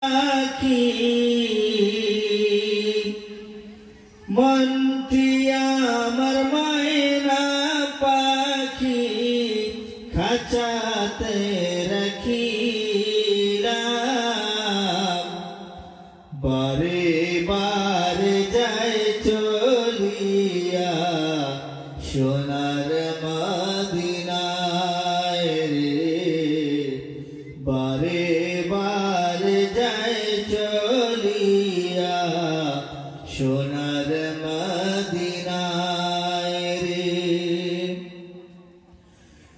পাখি মনটি আমার ময়না পাখি খাঁচাতে রাখিলাম বারে বারে যায় চলিয়া সোনার মদিনায় রে বারে বারে যায় চলিয়া সোনার মদিনায় রে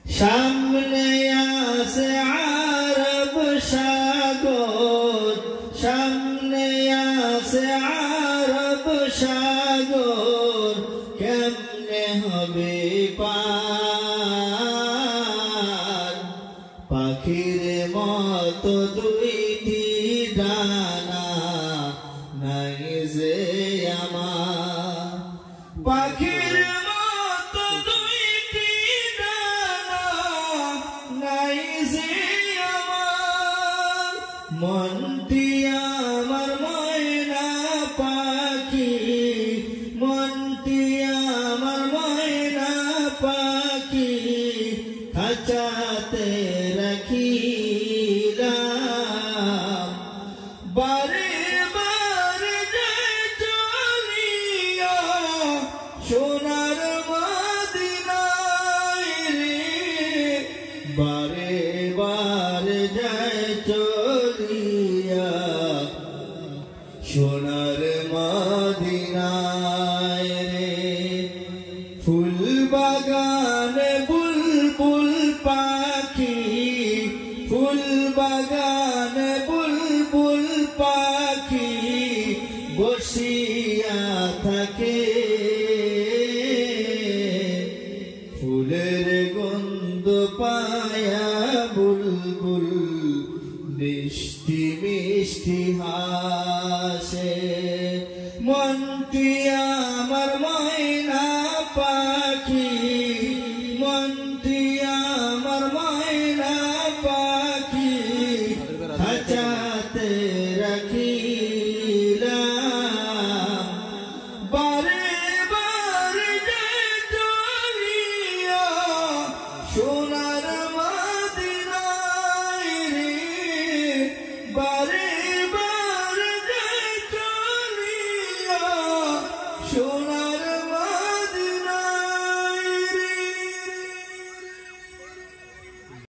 সামনে আসে আরব সাগর সামনে আসে আরব সাগর কেমনে হবে পার পাখির মতো দুইটি ডানা নাই যে আমার পাখির মতো দুইটি ডানা নাই যে আমার মনটি আমার ময়না পাখি মনটি আমার ময়না পাখি খাঁচাতে রাখিলাম বারে বারে যায় চলিয়া সোনার মদিনায় রে বারে বারে যায় চলিয়া সোনার মদিনায় রে ফুল বাগানে বুলবুল পাখি ফুল বাগানে বুলবুল পাখি বসিয়া থাকে ফুলের গন্ধ পায়া বুলবুল মিষ্টি মিষ্টি হায়